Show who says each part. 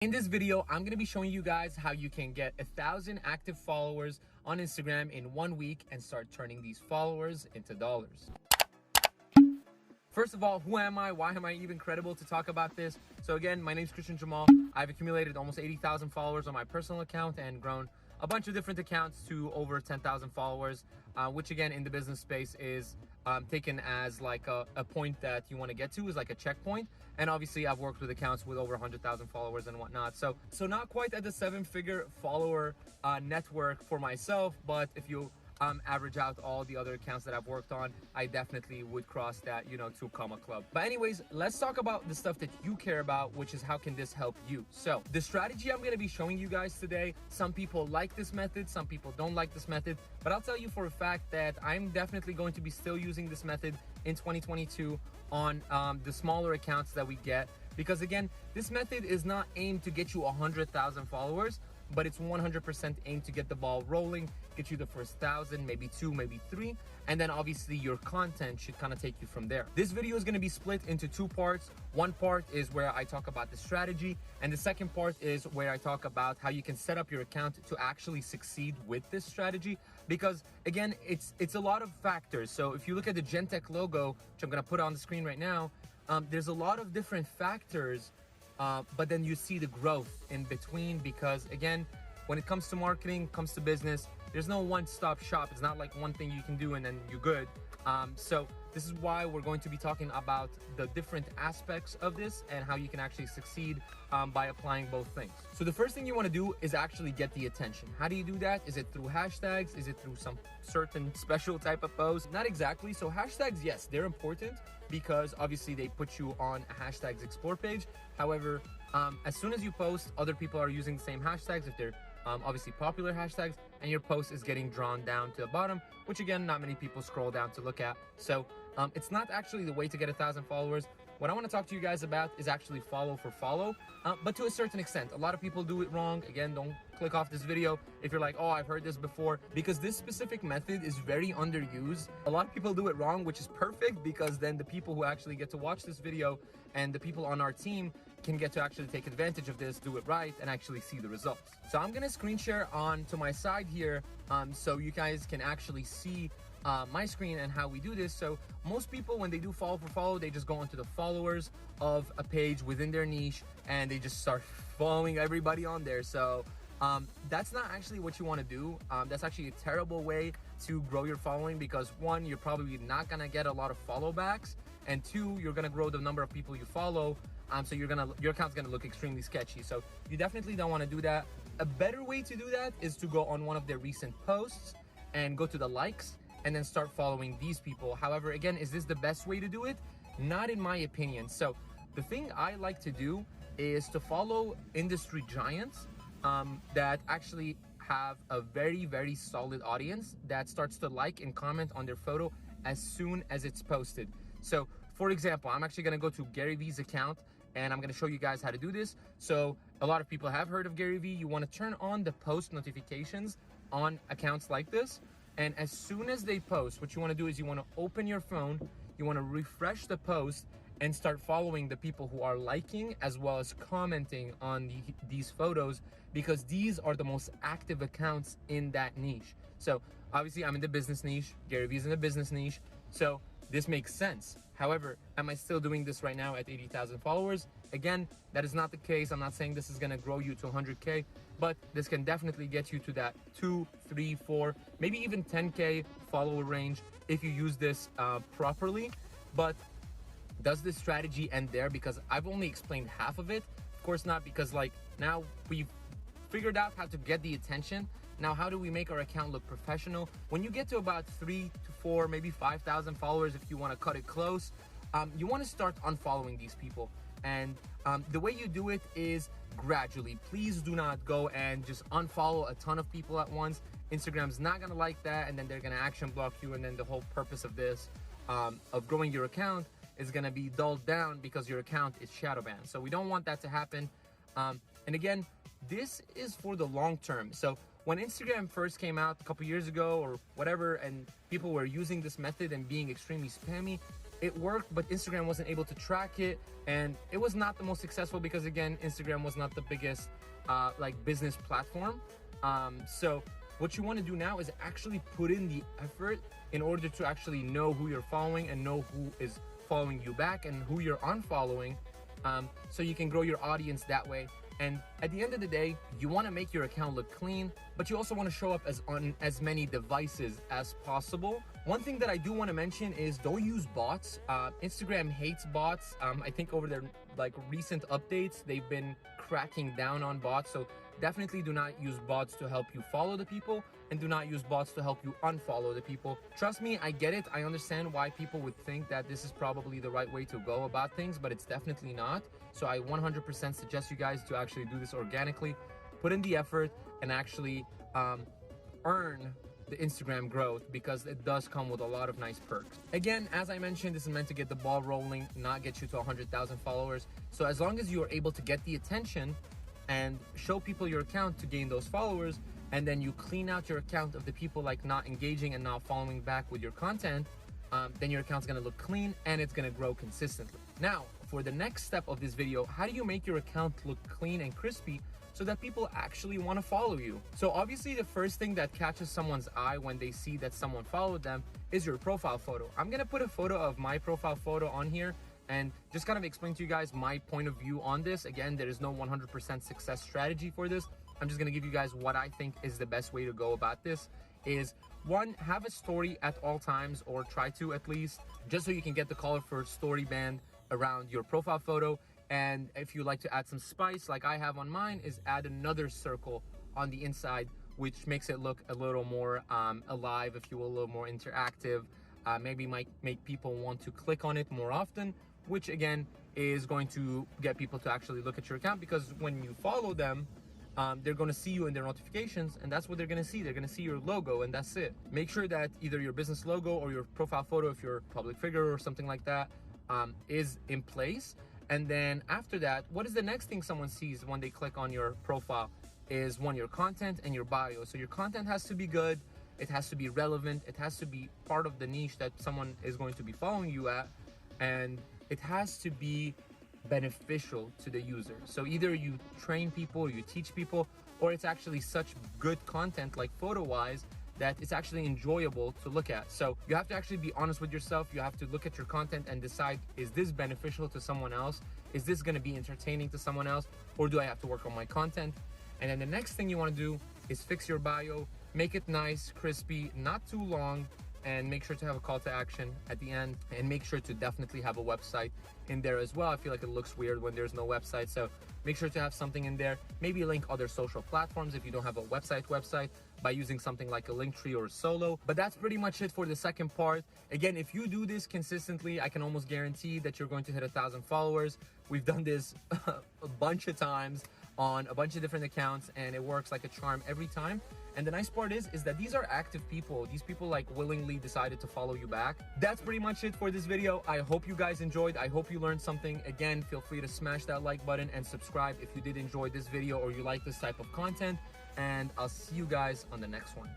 Speaker 1: In this video, I'm going to be showing you guys how you can get 1,000 active followers on Instagram in 1 week and start turning these followers into dollars. First of all, who am I? Why am I even credible to talk about this? So again, my name is Christian Jamal. I've accumulated almost 80,000 followers on my personal account and grown a bunch of different accounts to over 10,000 followers, which again in the business space is taken as like a point that you want to get to, is like a checkpoint. And obviously I've worked with accounts with over 100,000 followers and whatnot. So not quite at the 7-figure follower network for myself, but if you average out all the other accounts that I've worked on, I definitely would cross that, to comma club. But anyways, let's talk about the stuff that you care about, which is how can this help you. So the strategy I'm going to be showing you guys today, some people like this method, some people don't like this method, but I'll tell you for a fact that I'm definitely going to be still using this method in 2022 on the smaller accounts that we get, because again, this method is not aimed to get you 100,000 followers, but it's 100% aimed to get the ball rolling, get you the first 1,000, maybe 2, maybe 3, and then obviously your content should kind of take you from there. This video is going to be split into 2 parts. One part is where I talk about the strategy, and the second part is where I talk about how you can set up your account to actually succeed with this strategy, because again, it's a lot of factors. So if you look at the GenTech logo, which I'm going to put on the screen right now, there's a lot of different factors, but then you see the growth in between, because again, when it comes to marketing, comes to business, there's no one-stop shop. It's not like one thing you can do and then you're good. So this is why we're going to be talking about the different aspects of this and how you can actually succeed by applying both things. So the first thing you want to do is actually get the attention. How do you do that? Is it through hashtags? Is it through some certain special type of post? Not exactly. So hashtags, yes, they're important because obviously they put you on a hashtags explore page. However, as soon as you post, other people are using the same hashtags if they're obviously popular hashtags, and your post is getting drawn down to the bottom, which again, not many people scroll down to look at. So it's not actually the way to get 1,000 followers. What I want to talk to you guys about is actually follow for follow, but to a certain extent. A lot of people do it wrong. Again, don't click off this video if you're like, oh, I've heard this before, because this specific method is very underused. A lot of people do it wrong, which is perfect, because then the people who actually get to watch this video and the people on our team can get to actually take advantage of this, do it right, and actually see the results. So I'm gonna screen share on to my side here, so you guys can actually see my screen and how we do this. So most people, when they do follow for follow, they just go onto the followers of a page within their niche and they just start following everybody on there. So that's not actually what you want to do. That's actually a terrible way to grow your following, because 1, you're probably not gonna get a lot of follow backs, and 2, you're gonna grow the number of people you follow, so your account's gonna look extremely sketchy. So you definitely don't want to do that. A better way to do that is to go on one of their recent posts and go to the likes and then start following these people. However, again, is this the best way to do it? Not in my opinion. So the thing I like to do is to follow industry giants that actually have a very, very solid audience that starts to like and comment on their photo as soon as it's posted. So for example, I'm actually gonna go to Gary Vee's account and I'm gonna show you guys how to do this. So a lot of people have heard of Gary Vee. You wanna turn on the post notifications on accounts like this. And as soon as they post, what you want to do is you want to open your phone, you want to refresh the post and start following the people who are liking as well as commenting on these photos, because these are the most active accounts in that niche. So obviously I'm in the business niche, Gary Vee's in the business niche, so this makes sense. However, am I still doing this right now at 80,000 followers? Again, that is not the case. I'm not saying this is gonna grow you to 100K, but this can definitely get you to that 2, 3, 4, maybe even 10K follower range if you use this properly. But does this strategy end there? Because I've only explained half of it. Of course not, because like now we've figured out how to get the attention. Now, how do we make our account look professional? When you get to about 3 to 4, maybe 5,000 followers, if you want to cut it close, you want to start unfollowing these people. And the way you do it is gradually. Please do not go and just unfollow a ton of people at once. Instagram's not going to like that, and then they're going to action block you, and then the whole purpose of this, of growing your account, is going to be dulled down because your account is shadow banned. So we don't want that to happen. And again, this is for the long term. So when Instagram first came out a couple years ago or whatever, and people were using this method and being extremely spammy, it worked, but Instagram wasn't able to track it, and it was not the most successful because, again, Instagram was not the biggest like business platform. So what you want to do now is actually put in the effort in order to actually know who you're following and know who is following you back and who you're unfollowing, so you can grow your audience that way. And at the end of the day, you want to make your account look clean, but you also want to show up on as many devices as possible. One thing that I do want to mention is don't use bots. Instagram hates bots. I think over their like recent updates, they've been cracking down on bots. So definitely do not use bots to help you follow the people, and do not use bots to help you unfollow the people. Trust me, I get it. I understand why people would think that this is probably the right way to go about things, but it's definitely not. So I 100% suggest you guys to actually do this organically, put in the effort, and actually earn the Instagram growth, because it does come with a lot of nice perks. Again, as I mentioned, this is meant to get the ball rolling, not get you to 100,000 followers. So as long as you are able to get the attention and show people your account to gain those followers, and then you clean out your account of the people like not engaging and not following back with your content, then your account's gonna look clean and it's gonna grow consistently. Now, for the next step of this video, how do you make your account look clean and crispy so that people actually want to follow you? So obviously the first thing that catches someone's eye when they see that someone followed them is your profile photo. I'm gonna put a photo of my profile photo on here and just kind of explain to you guys my point of view on this. Again, there is no 100% success strategy for this. I'm just gonna give you guys what I think is the best way to go about this. Is one, have a story at all times, or try to at least, just so you can get the color for story band around your profile photo. And if you like to add some spice like I have on mine, is add another circle on the inside, which makes it look a little more alive, if you will, a little more interactive. Maybe might make people want to click on it more often, which again is going to get people to actually look at your account, because when you follow them, they're going to see you in their notifications, and that's what they're going to see. They're going to see your logo, and that's it. Make sure that either your business logo or your profile photo, if you're a public figure or something like that, is in place. And then after that, what is the next thing someone sees when they click on your profile? Is one, your content and your bio. So your content has to be good, it has to be relevant, it has to be part of the niche that someone is going to be following you at, and it has to be beneficial to the user. So either you train people, or you teach people, or it's actually such good content, like photo wise, that it's actually enjoyable to look at. So you have to actually be honest with yourself. You have to look at your content and decide, is this beneficial to someone else? Is this going to be entertaining to someone else? Or do I have to work on my content? And then the next thing you want to do is fix your bio, make it nice, crispy, not too long, and make sure to have a call to action at the end, and make sure to definitely have a website in there as well. I feel like it looks weird when there's no website, so make sure to have something in there. Maybe link other social platforms if you don't have a website by using something like a Linktree or a Solo. But that's pretty much it for the second part. Again, if you do this consistently, I can almost guarantee that you're going to hit 1,000 followers. We've done this a bunch of times on a bunch of different accounts, and it works like a charm every time. And the nice part is that these are active people. These people like willingly decided to follow you back. That's pretty much it for this video. I hope you guys enjoyed. I hope you learned something. Again, feel free to smash that like button and subscribe if you did enjoy this video or you like this type of content. And I'll see you guys on the next one.